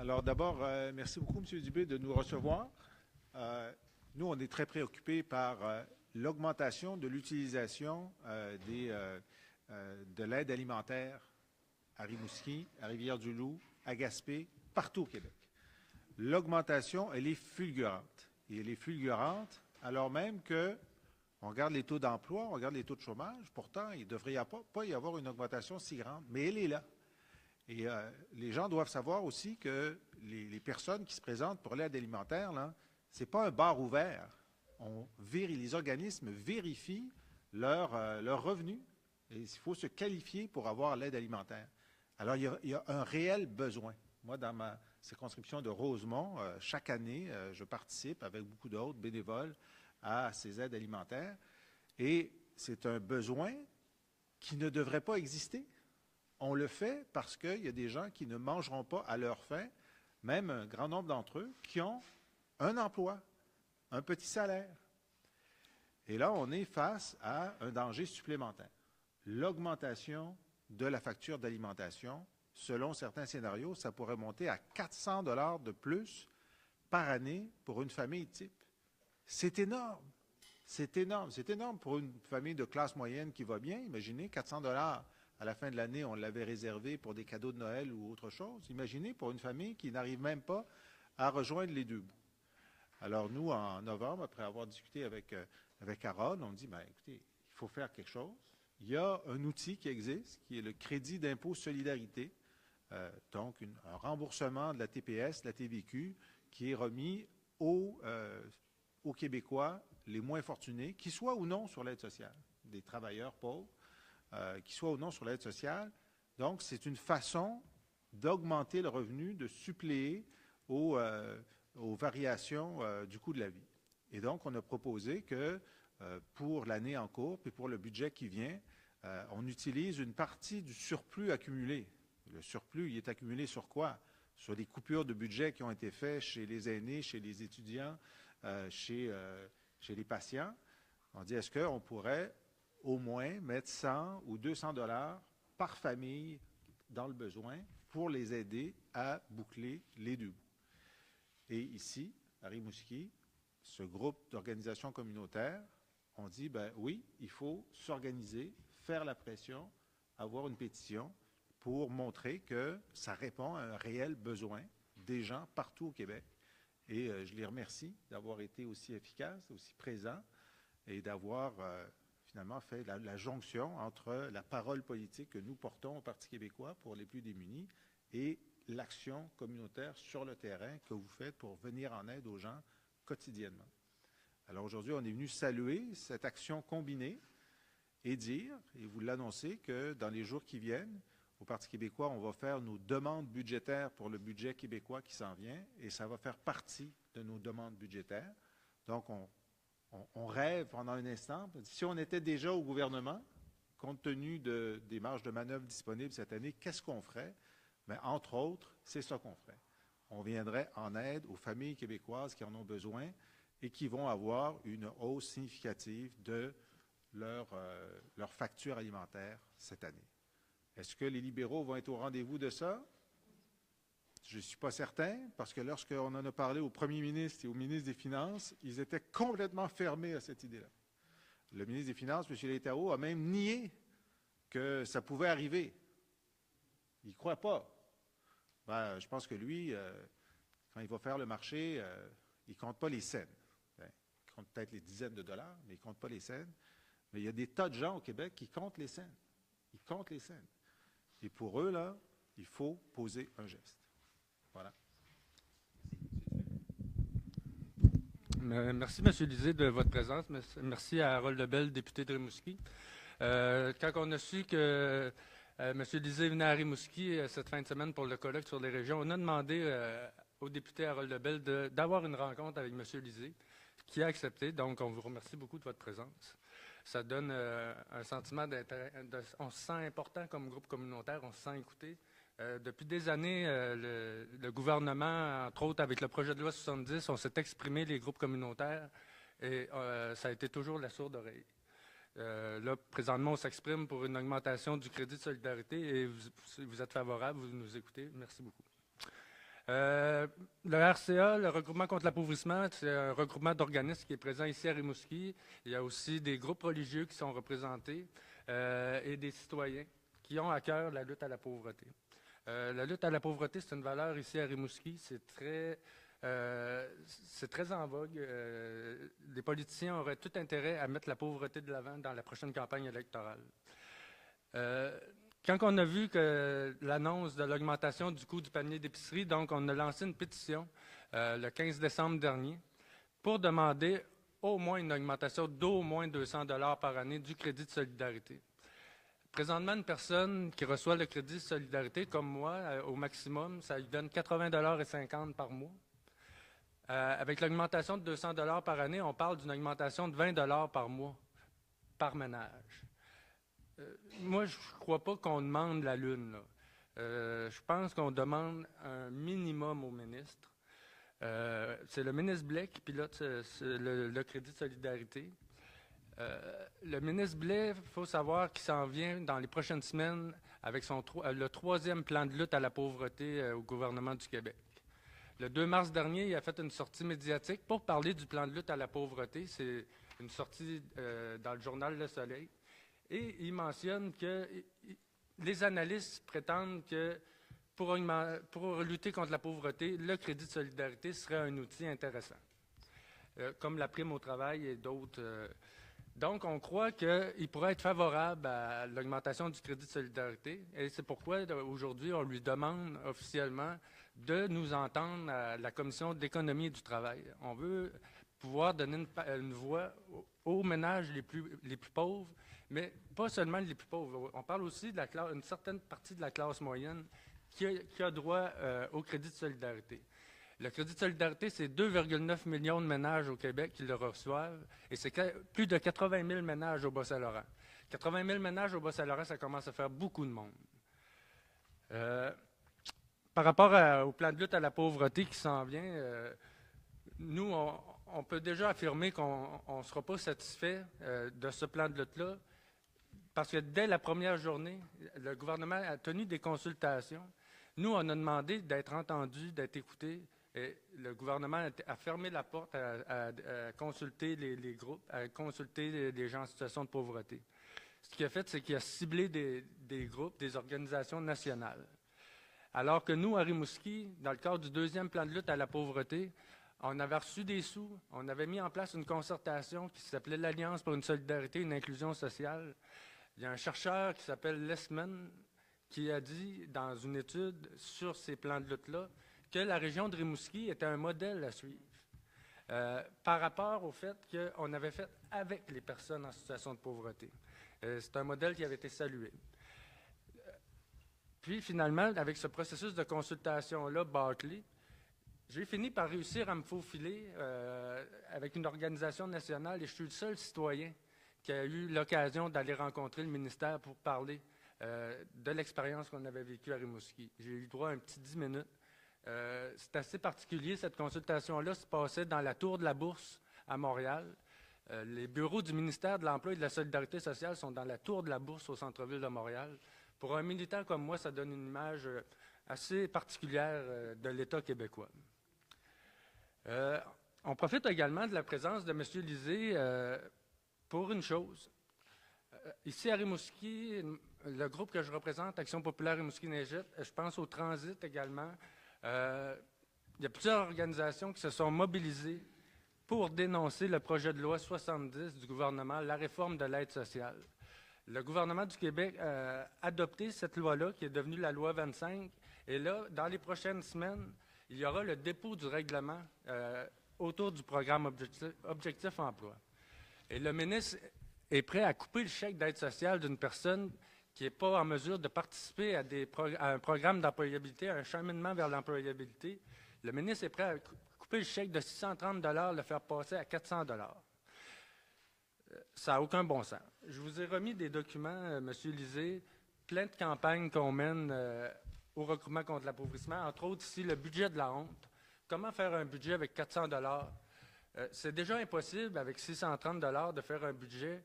Alors d'abord, merci beaucoup, M. Dubé, de nous recevoir. Nous, on est très préoccupés par l'augmentation de l'utilisation de l'aide alimentaire à Rimouski, à Rivière-du-Loup, à Gaspé, partout au Québec. L'augmentation, elle est fulgurante. Et elle est fulgurante alors même que on regarde les taux d'emploi, on regarde les taux de chômage. Pourtant, il ne devrait pas y avoir une augmentation si grande, mais elle est là. Et les gens doivent savoir aussi que les personnes qui se présentent pour l'aide alimentaire, ce n'est pas un bar ouvert. Les organismes vérifient leurs revenus. Et il faut se qualifier pour avoir l'aide alimentaire. Alors, il y a un réel besoin. Moi, dans ma circonscription de Rosemont, chaque année, je participe avec beaucoup d'autres bénévoles à ces aides alimentaires. Et c'est un besoin qui ne devrait pas exister. On le fait parce qu'il y a des gens qui ne mangeront pas à leur faim, même un grand nombre d'entre eux, qui ont un emploi, un petit salaire. Et là, on est face à un danger supplémentaire. L'augmentation de la facture d'alimentation, selon certains scénarios, ça pourrait monter à 400 $ de plus par année pour une famille type. C'est énorme. C'est énorme. C'est énorme pour une famille de classe moyenne qui va bien. Imaginez 400 $ à la fin de l'année, on l'avait réservé pour des cadeaux de Noël ou autre chose. Imaginez pour une famille qui n'arrive même pas à rejoindre les deux bouts. Alors nous, en novembre, après avoir discuté avec Harold, on dit, écoutez, il faut faire quelque chose. Il y a un outil qui existe, qui est le crédit d'impôt solidarité, donc un remboursement de la TPS, de la TVQ, qui est remis aux Québécois les moins fortunés, qu'ils soient ou non sur l'aide sociale, des travailleurs pauvres, qui soient ou non sur l'aide sociale. Donc, c'est une façon d'augmenter le revenu, de suppléer aux variations du coût de la vie. Et donc, on a proposé que pour l'année en cours, puis pour le budget qui vient, on utilise une partie du surplus accumulé. Le surplus, il est accumulé sur quoi? Sur des coupures de budget qui ont été faites chez les aînés, chez les étudiants, chez les patients. On dit, est-ce qu'on pourrait au moins mettre 100 ou 200 $ par famille dans le besoin pour les aider à boucler les deux bouts. Et ici, à Rimouski, ce groupe d'organisations communautaires, on dit, oui, il faut s'organiser, faire la pression, avoir une pétition pour montrer que ça répond à un réel besoin des gens partout au Québec. Et je les remercie d'avoir été aussi efficaces, aussi présents et d'avoir finalement fait la jonction entre la parole politique que nous portons au Parti québécois pour les plus démunis et l'action communautaire sur le terrain que vous faites pour venir en aide aux gens quotidiennement. Alors aujourd'hui, on est venu saluer cette action combinée et dire, et vous l'annoncez, que dans les jours qui viennent, au Parti québécois, on va faire nos demandes budgétaires pour le budget québécois qui s'en vient et ça va faire partie de nos demandes budgétaires. Donc, on rêve pendant un instant. Si on était déjà au gouvernement, compte tenu des marges de manœuvre disponibles cette année, qu'est-ce qu'on ferait? Mais entre autres, c'est ça qu'on ferait. On viendrait en aide aux familles québécoises qui en ont besoin et qui vont avoir une hausse significative de leur facture alimentaire cette année. Est-ce que les libéraux vont être au rendez-vous de ça? Je ne suis pas certain, parce que lorsqu'on en a parlé au premier ministre et au ministre des Finances, ils étaient complètement fermés à cette idée-là. Le ministre des Finances, M. Létao, a même nié que ça pouvait arriver. Il ne croit pas. Je pense que lui, quand il va faire le marché, il ne compte pas les cents. Il compte peut-être les dizaines de dollars, mais il ne compte pas les cents. Mais il y a des tas de gens au Québec qui comptent les cents. Ils comptent les cents. Et pour eux, là, il faut poser un geste. Voilà. Merci, M. Lisée, de votre présence. Merci à Harold Lebel, député de Rimouski. Quand on a su que M. Lisée venait à Rimouski cette fin de semaine pour le colloque sur les régions, on a demandé au député Harold Lebel d'avoir une rencontre avec M. Lisée, qui a accepté. Donc, on vous remercie beaucoup de votre présence. Ça donne un sentiment d'intérêt. On se sent important comme groupe communautaire, on se sent écouté. Depuis des années, le gouvernement, entre autres avec le projet de loi 70, on s'est exprimé, les groupes communautaires, et ça a été toujours la sourde oreille. Là, présentement, on s'exprime pour une augmentation du crédit de solidarité et vous êtes favorable, vous nous écoutez. Merci beaucoup. Le RCA, le regroupement contre l'appauvrissement, c'est un regroupement d'organismes qui est présent ici à Rimouski. Il y a aussi des groupes religieux qui sont représentés et des citoyens qui ont à cœur la lutte à la pauvreté. La lutte à la pauvreté, c'est une valeur ici à Rimouski. C'est très en vogue. Les politiciens auraient tout intérêt à mettre la pauvreté de l'avant dans la prochaine campagne électorale. Quand on a vu que l'annonce de l'augmentation du coût du panier d'épicerie, donc on a lancé une pétition le 15 décembre dernier pour demander au moins une augmentation d'au moins 200 $ par année du crédit de solidarité. Présentement, une personne qui reçoit le crédit de solidarité, comme moi, au maximum, ça lui donne 80,50 $ par mois. Avec l'augmentation de 200 $ par année, on parle d'une augmentation de 20 $ par mois, par ménage. Moi, je ne crois pas qu'on demande la lune, là. Je pense qu'on demande un minimum au ministre. C'est le ministre Blais qui pilote le crédit de solidarité. Le ministre Blais, il faut savoir qu'il s'en vient dans les prochaines semaines avec le 3e plan de lutte à la pauvreté au gouvernement du Québec. Le 2 mars dernier, il a fait une sortie médiatique pour parler du plan de lutte à la pauvreté. C'est une sortie dans le journal Le Soleil. Et il mentionne que les analystes prétendent que pour lutter contre la pauvreté, le crédit de solidarité serait un outil intéressant, comme la prime au travail et d'autres. Donc, on croit qu'il pourrait être favorable à l'augmentation du crédit de solidarité. Et c'est pourquoi, aujourd'hui, on lui demande officiellement de nous entendre à la Commission de l'économie et du travail. On veut pouvoir donner une voix aux ménages les plus pauvres, mais pas seulement les plus pauvres. On parle aussi d'une certaine partie de la classe moyenne qui a droit au crédit de solidarité. Le crédit de solidarité, c'est 2,9 millions de ménages au Québec qui le reçoivent, et c'est plus de 80 000 ménages au Bas-Saint-Laurent. 80 000 ménages au Bas-Saint-Laurent, ça commence à faire beaucoup de monde. Par rapport au plan de lutte à la pauvreté qui s'en vient, nous, on peut déjà affirmer qu'on ne sera pas satisfait de ce plan de lutte-là, parce que dès la première journée, le gouvernement a tenu des consultations. Nous, on a demandé d'être entendus, d'être écoutés. Et le gouvernement a fermé la porte à consulter les groupes, à consulter les gens en situation de pauvreté. Ce qu'il a fait, c'est qu'il a ciblé des groupes, des organisations nationales. Alors que nous, à Rimouski, dans le cadre du 2e plan de lutte à la pauvreté, on avait reçu des sous, on avait mis en place une concertation qui s'appelait l'Alliance pour une solidarité et une inclusion sociale. Il y a un chercheur qui s'appelle Lessman qui a dit, dans une étude sur ces plans de lutte-là, que la région de Rimouski était un modèle à suivre par rapport au fait qu'on avait fait avec les personnes en situation de pauvreté. C'est un modèle qui avait été salué. Puis finalement, avec ce processus de consultation-là bâclé, j'ai fini par réussir à me faufiler avec une organisation nationale et je suis le seul citoyen qui a eu l'occasion d'aller rencontrer le ministère pour parler de l'expérience qu'on avait vécue à Rimouski. J'ai eu droit à un petit 10 minutes. C'est assez particulier, cette consultation-là se passait dans la Tour de la Bourse à Montréal. Les bureaux du ministère de l'Emploi et de la Solidarité sociale sont dans la Tour de la Bourse au centre-ville de Montréal. Pour un militant comme moi, ça donne une image assez particulière de l'État québécois. On profite également de la présence de M. Lisée pour une chose. Ici à Rimouski, le groupe que je représente, Action populaire Rimouski-Neigette, je pense au Transit également. Il y a plusieurs organisations qui se sont mobilisées pour dénoncer le projet de loi 70 du gouvernement, la réforme de l'aide sociale. Le gouvernement du Québec a adopté cette loi-là, qui est devenue la loi 25, et là, dans les prochaines semaines, il y aura le dépôt du règlement autour du programme Objectif Emploi. Et le ministre est prêt à couper le chèque d'aide sociale d'une personne qui n'est pas en mesure de participer à un programme d'employabilité, à un cheminement vers l'employabilité. Le ministre est prêt à couper le chèque de 630 $, le faire passer à 400 $. Ça n'a aucun bon sens. Je vous ai remis des documents, M. Lisée, plein de campagnes qu'on mène au regroupement contre l'appauvrissement, entre autres ici le budget de la honte. Comment faire un budget avec 400 $? C'est déjà impossible avec 630 $ de faire un budget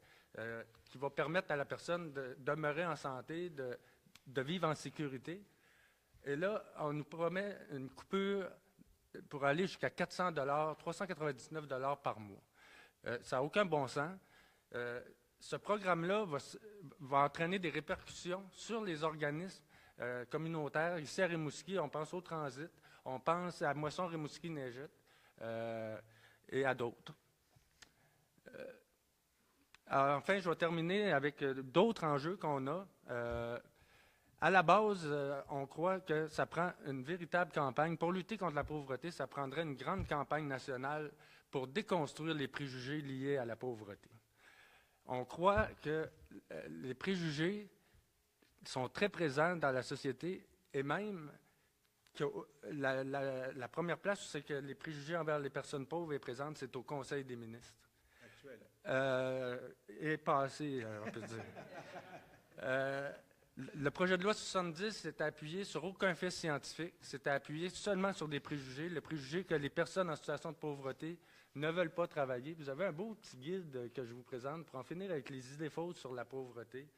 qui va permettre à la personne de demeurer en santé, de vivre en sécurité. Et là, on nous promet une coupure pour aller jusqu'à 400 $, 399 $ par mois. Ça n'a aucun bon sens. Ce programme-là va entraîner des répercussions sur les organismes communautaires. Ici à Rimouski, on pense au transit, on pense à Moisson Rimouski-Neigette et à d'autres. Enfin, je vais terminer avec d'autres enjeux qu'on a. À la base, on croit que ça prend une véritable campagne. Pour lutter contre la pauvreté, ça prendrait une grande campagne nationale pour déconstruire les préjugés liés à la pauvreté. On croit que les préjugés sont très présents dans la société et même que la première place où c'est que les préjugés envers les personnes pauvres est présente, c'est au Conseil des ministres. Et passé, on peut dire. Le projet de loi 70 s'est appuyé sur aucun fait scientifique, s'est appuyé seulement sur des préjugés, le préjugé que les personnes en situation de pauvreté ne veulent pas travailler. Vous avez un beau petit guide que je vous présente pour en finir avec les idées fausses sur la pauvreté.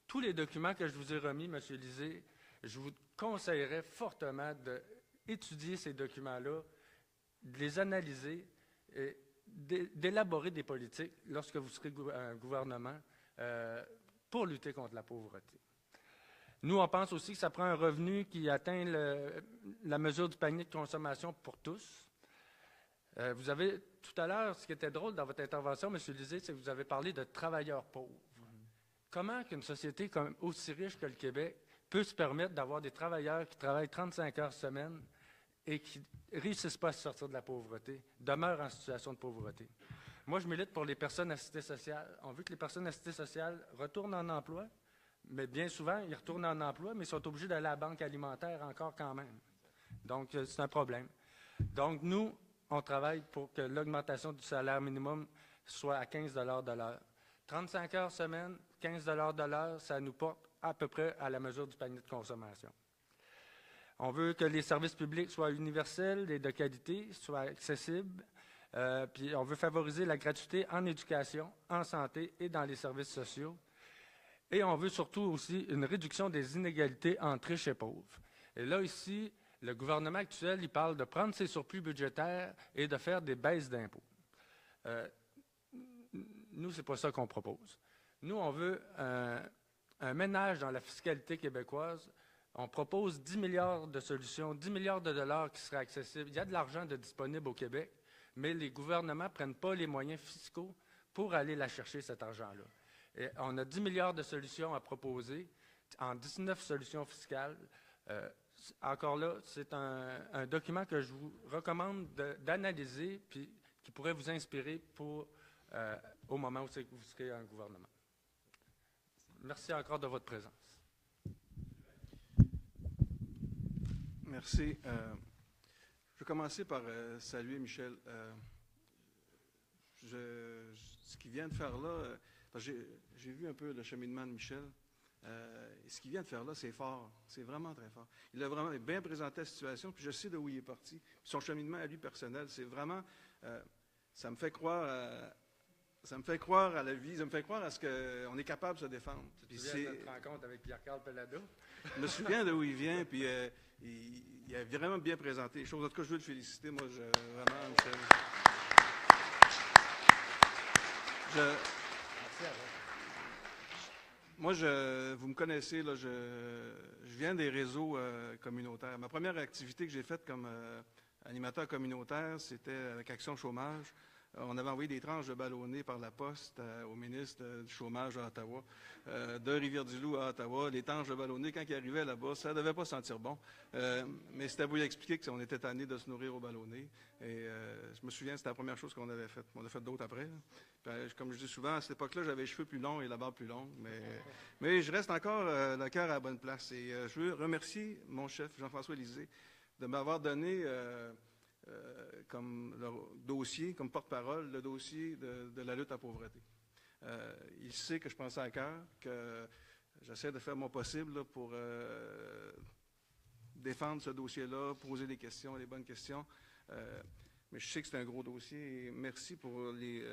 Tous les documents que je vous ai remis, M. Lisée, je vous conseillerais fortement d'étudier ces documents-là, de les analyser et d'élaborer des politiques lorsque vous serez un gouvernement pour lutter contre la pauvreté. Nous, on pense aussi que ça prend un revenu qui atteint la mesure du panier de consommation pour tous. Vous avez, tout à l'heure, ce qui était drôle dans votre intervention, M. Lisée, c'est que vous avez parlé de travailleurs pauvres. Comment qu'une société aussi riche que le Québec peut se permettre d'avoir des travailleurs qui travaillent 35 heures semaine et qui ne réussissent pas à sortir de la pauvreté, demeurent en situation de pauvreté? Moi, je milite pour les personnes assistées sociales. On veut que les personnes assistées sociales retournent en emploi, mais bien souvent, ils retournent en emploi, mais ils sont obligés d'aller à la banque alimentaire encore quand même. Donc, c'est un problème. Donc, nous, on travaille pour que l'augmentation du salaire minimum soit à 15 $ de l'heure. 35 heures semaine, 15 $ de l'heure, ça nous porte à peu près à la mesure du panier de consommation. On veut que les services publics soient universels et de qualité, soient accessibles. Puis on veut favoriser la gratuité en éducation, en santé et dans les services sociaux. Et on veut surtout aussi une réduction des inégalités entre riches et pauvres. Et là, ici, le gouvernement actuel, il parle de prendre ses surplus budgétaires et de faire des baisses d'impôts. Nous, ce n'est pas ça qu'on propose. Nous, on veut un ménage dans la fiscalité québécoise. On propose 10 milliards de solutions, 10 milliards de dollars qui seraient accessibles. Il y a de l'argent disponible au Québec, mais les gouvernements ne prennent pas les moyens fiscaux pour aller la chercher, cet argent-là. Et on a 10 milliards de solutions à proposer en 19 solutions fiscales. Encore là, c'est un document que je vous recommande d'analyser puis qui pourrait vous inspirer pour au moment où vous serez un gouvernement. Merci encore de votre présence. Merci. Je vais commencer par saluer Michel. Ce qu'il vient de faire là, j'ai vu un peu le cheminement de Michel. Ce qu'il vient de faire là, c'est fort. C'est vraiment très fort. Il a vraiment bien présenté la situation, puis je sais de où il est parti. Puis son cheminement à lui personnel, c'est vraiment... ça me fait croire à la vie, ça me fait croire à ce qu'on est capable de se défendre. Tu te souviens de notre rencontre avec Pierre-Carl Pellado? Je me souviens de où il vient, puis il a vraiment bien présenté les choses. En tout cas, je veux le féliciter, moi, vraiment, Michel. Merci à vous. Moi, vous me connaissez, là, je viens des réseaux communautaires. Ma première activité que j'ai faite comme animateur communautaire, c'était avec Action Chômage. On avait envoyé des tranches de ballonnés par la poste au ministre du Chômage à Ottawa, de Rivière-du-Loup à Ottawa. Les tranches de ballonnés, quand ils arrivaient là-bas, ça ne devait pas sentir bon. Mais c'était à vous expliquer qu'on était tanné de se nourrir au ballonné. Et je me souviens, c'était la première chose qu'on avait faite. On a fait d'autres après. Puis, comme je dis souvent, à cette époque-là, j'avais les cheveux plus longs et la barbe plus longue. Mais je reste encore le cœur à la bonne place. Et je veux remercier mon chef, Jean-François Lisée, de m'avoir donné... comme dossier, comme porte-parole, le dossier de la lutte à la pauvreté. Il sait que je prends ça à cœur, que j'essaie de faire mon possible là, pour défendre ce dossier-là, poser des questions, les bonnes questions. Mais je sais que c'est un gros dossier et merci pour les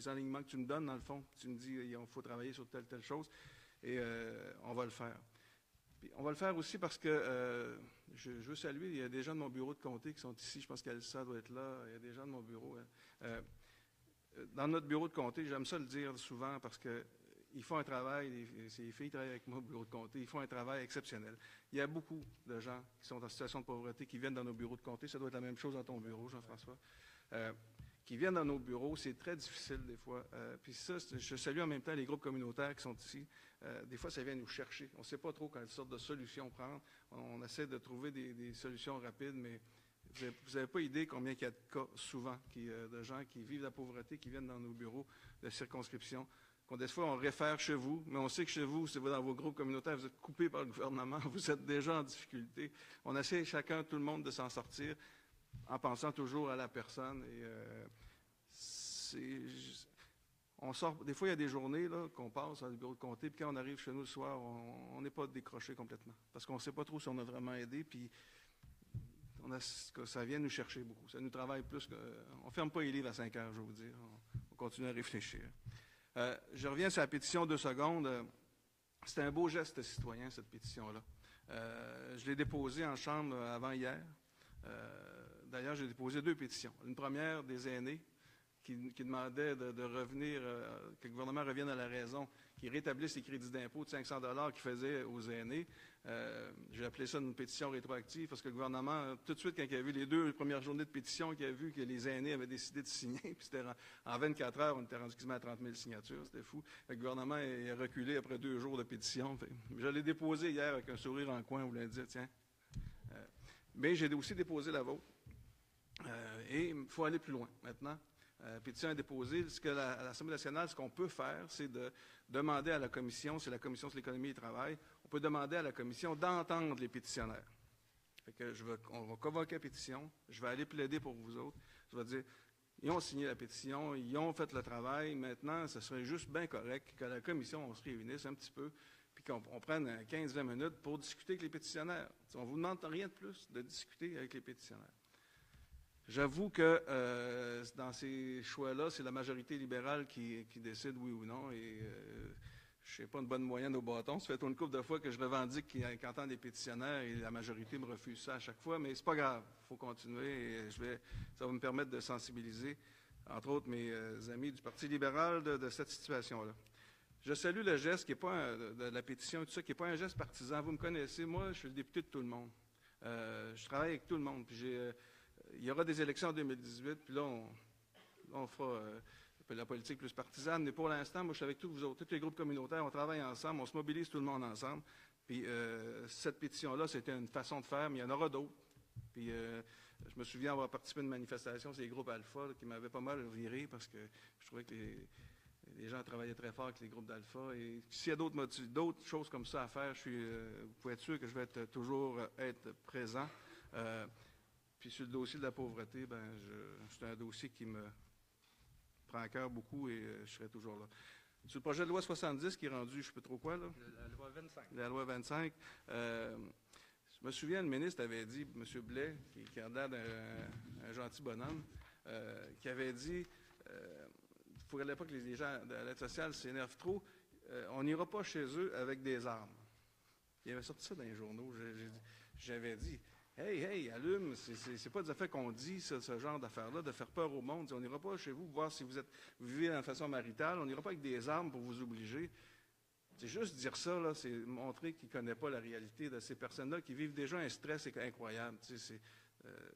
enlignements que tu me donnes, dans le fond. Tu me dis qu'il faut travailler sur telle chose et on va le faire. Puis on va le faire aussi parce que je veux saluer, il y a des gens de mon bureau de comté qui sont ici, je pense qu'Alissa doit être là, il y a des gens de mon bureau. Dans notre bureau de comté, j'aime ça le dire souvent parce que ils font un travail, ces filles travaillent avec moi au bureau de comté, ils font un travail exceptionnel. Il y a beaucoup de gens qui sont en situation de pauvreté qui viennent dans nos bureaux de comté, ça doit être la même chose dans ton bureau, Jean-François, qui viennent dans nos bureaux, c'est très difficile des fois. Puis ça, je salue en même temps les groupes communautaires qui sont ici. Des fois, ça vient nous chercher. On ne sait pas trop quelle sorte de solution prendre. On essaie de trouver des solutions rapides, mais vous n'avez pas idée combien il y a de cas souvent de gens qui vivent la pauvreté, qui viennent dans nos bureaux de circonscription. Des fois, on réfère chez vous, mais on sait que chez vous, si vous dans vos groupes communautaires, vous êtes coupés par le gouvernement, vous êtes déjà en difficulté. On essaie chacun, tout le monde, de s'en sortir en pensant toujours à la personne. On sort, des fois, il y a des journées là, qu'on passe dans le bureau de comté, puis quand on arrive chez nous le soir, on n'est pas décroché complètement. Parce qu'on ne sait pas trop si on a vraiment aidé, puis ça vient nous chercher beaucoup. Ça nous travaille plus que. On ne ferme pas les livres à 5 heures, je vais vous dire. On continue à réfléchir. Je reviens sur la pétition 2 secondes. C'était un beau geste citoyen, cette pétition-là. Je l'ai déposée en chambre avant hier. D'ailleurs, j'ai déposé 2 pétitions. Une première des aînés qui demandait de revenir, que le gouvernement revienne à la raison, qui rétablisse les crédits d'impôt de 500 $ qu'il faisait aux aînés. J'ai appelé ça une pétition rétroactive parce que le gouvernement, tout de suite, quand il a vu les 2 premières journées de pétition, qu'il a vu que les aînés avaient décidé de signer, puis c'était en 24 heures, on était rendu quasiment à 30 000 signatures, c'était fou. Le gouvernement a reculé après 2 jours de pétition. Je l'ai déposé hier avec un sourire en coin, on voulait dire, tiens. Mais j'ai aussi déposé la vôtre. Et il faut aller plus loin maintenant. Pétition est déposée. Ce que l'Assemblée nationale, ce qu'on peut faire, c'est de demander à la Commission, c'est la Commission sur l'économie et le travail, on peut demander à la Commission d'entendre les pétitionnaires. Fait que on va convoquer la pétition, je vais aller plaider pour vous autres. Je vais dire, ils ont signé la pétition, ils ont fait le travail, maintenant, ce serait juste bien correct que la Commission, on se réunisse un petit peu, puis qu'on prenne 15-20 minutes pour discuter avec les pétitionnaires. On ne vous demande rien de plus de discuter avec les pétitionnaires. J'avoue que dans ces choix-là, c'est la majorité libérale qui décide oui ou non. Et je ne sais pas une bonne moyenne au bâton. Ça fait une couple de fois que je revendique qu'ils entendent des pétitionnaires et la majorité me refuse ça à chaque fois. Mais c'est pas grave. Il faut continuer et ça va me permettre de sensibiliser, entre autres, mes amis du Parti libéral de cette situation-là. Je salue le geste qui n'est pas de la pétition et tout ça, qui n'est pas un geste partisan. Vous me connaissez, moi, je suis le député de tout le monde. Je travaille avec tout le monde. Puis il y aura des élections en 2018, puis là, on fera la politique plus partisane. Mais pour l'instant, moi, je suis avec tous vous autres, tous les groupes communautaires, on travaille ensemble, on se mobilise tout le monde ensemble. Puis cette pétition-là, c'était une façon de faire, mais il y en aura d'autres. Puis je me souviens avoir participé à une manifestation, c'est les groupes Alpha qui m'avaient pas mal viré parce que je trouvais que les gens travaillaient très fort avec les groupes d'Alpha. Et s'il y a d'autres choses comme ça à faire, vous pouvez être sûr que je vais toujours être présent. Puis sur le dossier de la pauvreté, c'est un dossier qui me prend à cœur beaucoup et je serai toujours là. Sur le projet de loi 70 qui est rendu, je ne sais pas trop quoi, là. La loi 25. La loi 25. Je me souviens, le ministre avait dit, M. Blais, qui a l'air d'un gentil bonhomme, qui avait dit, il ne faudrait pas que les gens de l'aide sociale s'énervent trop, on n'ira pas chez eux avec des armes. Il avait sorti ça dans les journaux. J'avais dit, hey, allume, c'est pas des affaires qu'on dit, ce genre d'affaires-là, de faire peur au monde. On n'ira pas chez vous voir si vous vivez de façon maritale, on n'ira pas avec des armes pour vous obliger. C'est juste dire ça, là, c'est montrer qu'il ne connaît pas la réalité de ces personnes-là qui vivent déjà un stress incroyable.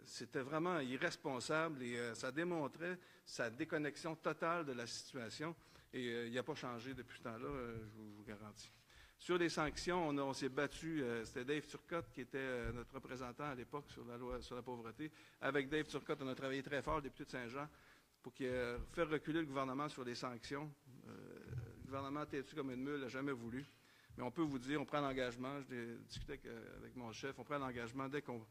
C'était vraiment irresponsable et ça démontrait sa déconnexion totale de la situation. Et il n'a pas changé depuis ce temps-là, je vous garantis. Sur les sanctions, on s'est battu, c'était Dave Turcotte qui était notre représentant à l'époque sur la loi sur la pauvreté. Avec Dave Turcotte, on a travaillé très fort, le député de Saint-Jean, pour faire reculer le gouvernement sur les sanctions. Le gouvernement têtu comme une mule n'a jamais voulu. Mais on peut vous dire, on prend l'engagement, j'ai discuté avec mon chef, on prend l'engagement dès qu'on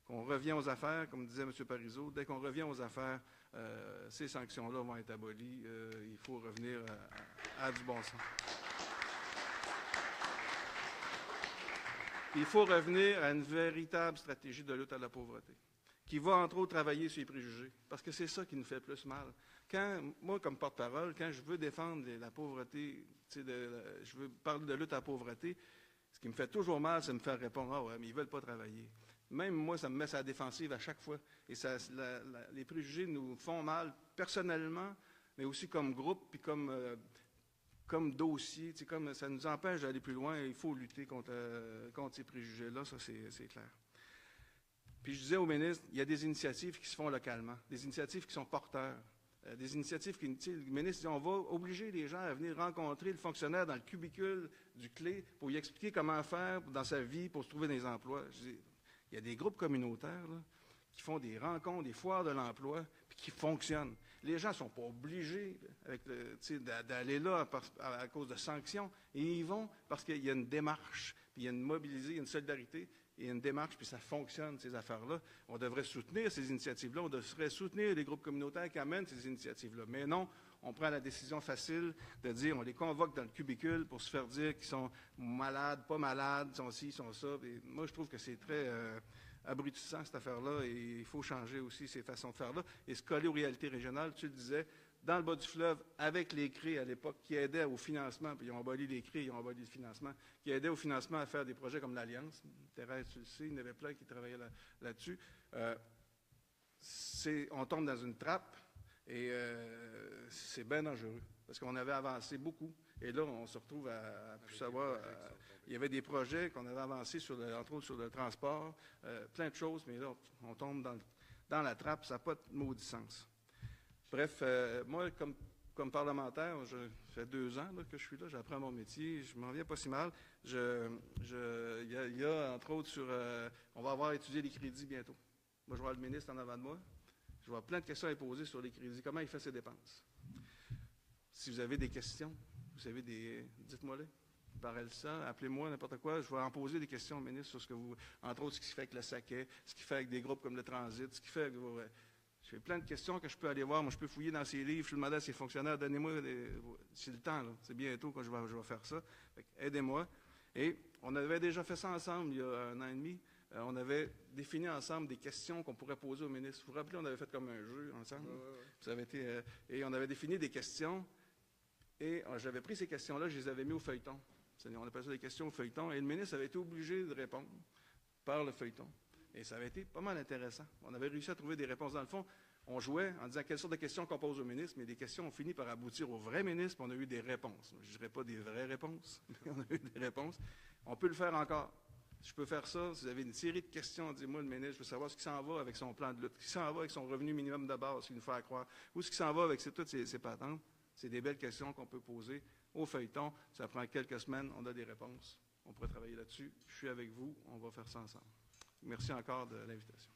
revient aux affaires, comme disait M. Parizeau, dès qu'on revient aux affaires, ces sanctions-là vont être abolies. Il faut revenir à du bon sens. Il faut revenir à une véritable stratégie de lutte à la pauvreté, qui va entre autres travailler sur les préjugés, parce que c'est ça qui nous fait le plus mal. Moi, comme porte-parole, quand je veux défendre la pauvreté, je veux parler de lutte à la pauvreté, Ce qui me fait toujours mal, c'est de me faire répondre « Ah ouais, mais ils ne veulent pas travailler ». Même moi, ça me met sur la défensive à chaque fois. Et les préjugés nous font mal personnellement, mais aussi comme groupe, puis comme dossier. Comme ça nous empêche d'aller plus loin. Il faut lutter contre ces préjugés-là, ça c'est clair. Puis je disais au ministre, il y a des initiatives qui se font localement, des initiatives qui sont porteurs. Des initiatives qui, le ministre dit, on va obliger les gens à venir rencontrer le fonctionnaire dans le cubicule du clé pour lui expliquer comment faire dans sa vie pour se trouver des emplois. Je dis, il y a des groupes communautaires là, qui font des rencontres, des foires de l'emploi, puis qui fonctionnent. Les gens ne sont pas obligés d'aller là à cause de sanctions, et ils vont parce qu'il y a une démarche, puis il y a une mobilisée, il y a une solidarité, il y a une démarche, puis ça fonctionne, ces affaires-là. On devrait soutenir ces initiatives-là, on devrait soutenir les groupes communautaires qui amènent ces initiatives-là. Mais non, on prend la décision facile de dire, on les convoque dans le cubicule pour se faire dire qu'ils sont malades, pas malades, sont ci, sont ça. Et moi, je trouve que c'est très abrutissant, cette affaire-là, et il faut changer aussi ces façons de faire-là et se coller aux réalités régionales. Tu le disais, dans le bas du fleuve, avec les CRE à l'époque, qui aidaient au financement, puis ils ont aboli les CRE, ils ont aboli le financement, qui aidaient au financement à faire des projets comme l'Alliance. Thérèse, tu le sais, il y en avait plein qui travaillaient là-dessus. On tombe dans une trappe et c'est bien dangereux parce qu'on avait avancé beaucoup. Et là, on se retrouve à plus savoir. Il y avait des projets qu'on avait avancés, entre autres sur le transport, plein de choses, mais là, on tombe dans la trappe, ça n'a pas de maudit sens. Bref, moi, comme parlementaire, ça fait 2 ans là, que je suis là, j'apprends mon métier, je m'en viens pas si mal. Il y a, entre autres, on va avoir étudié les crédits bientôt. Moi, je vais voir le ministre en avant de moi. Je vais avoir plein de questions à lui poser sur les crédits. Comment il fait ses dépenses? Si vous avez des questions, dites-moi-les. Par Elsa, appelez-moi, n'importe quoi. Je vais en poser des questions au ministre sur entre autres, ce qui se fait avec le Saquet, ce qui fait avec des groupes comme le Transit, ce qui fait avec j'ai plein de questions que je peux aller voir. Moi, je peux fouiller dans ses livres. Je peux demander à ses fonctionnaires, donnez-moi, c'est le temps, là. C'est bientôt que je vais faire ça. Aidez-moi. Et on avait déjà fait ça ensemble il y a 1 an et demi. On avait défini ensemble des questions qu'on pourrait poser au ministre. Vous vous rappelez, on avait fait comme un jeu ensemble. Ça avait été, et on avait défini des questions. Et j'avais pris ces questions-là, je les avais mis au feuilleton. On appelle ça des questions au feuilleton. Et le ministre avait été obligé de répondre par le feuilleton. Et ça avait été pas mal intéressant. On avait réussi à trouver des réponses. Dans le fond, on jouait en disant quelles sortes de questions qu'on pose au ministre, mais des questions ont fini par aboutir au vrai ministre, puis on a eu des réponses. Je ne dirais pas des vraies réponses, mais on a eu des réponses. On peut le faire encore. Je peux faire ça. Si vous avez une série de questions, dis-moi, le ministre, je veux savoir ce qui s'en va avec son plan de lutte, ce qui s'en va avec son revenu minimum de base, s'il nous fait croire, ou ce qui s'en va avec toutes ces patentes. C'est des belles questions qu'on peut poser au feuilleton. Ça prend quelques semaines, on a des réponses. On pourrait travailler là-dessus. Je suis avec vous, on va faire ça ensemble. Merci encore de l'invitation.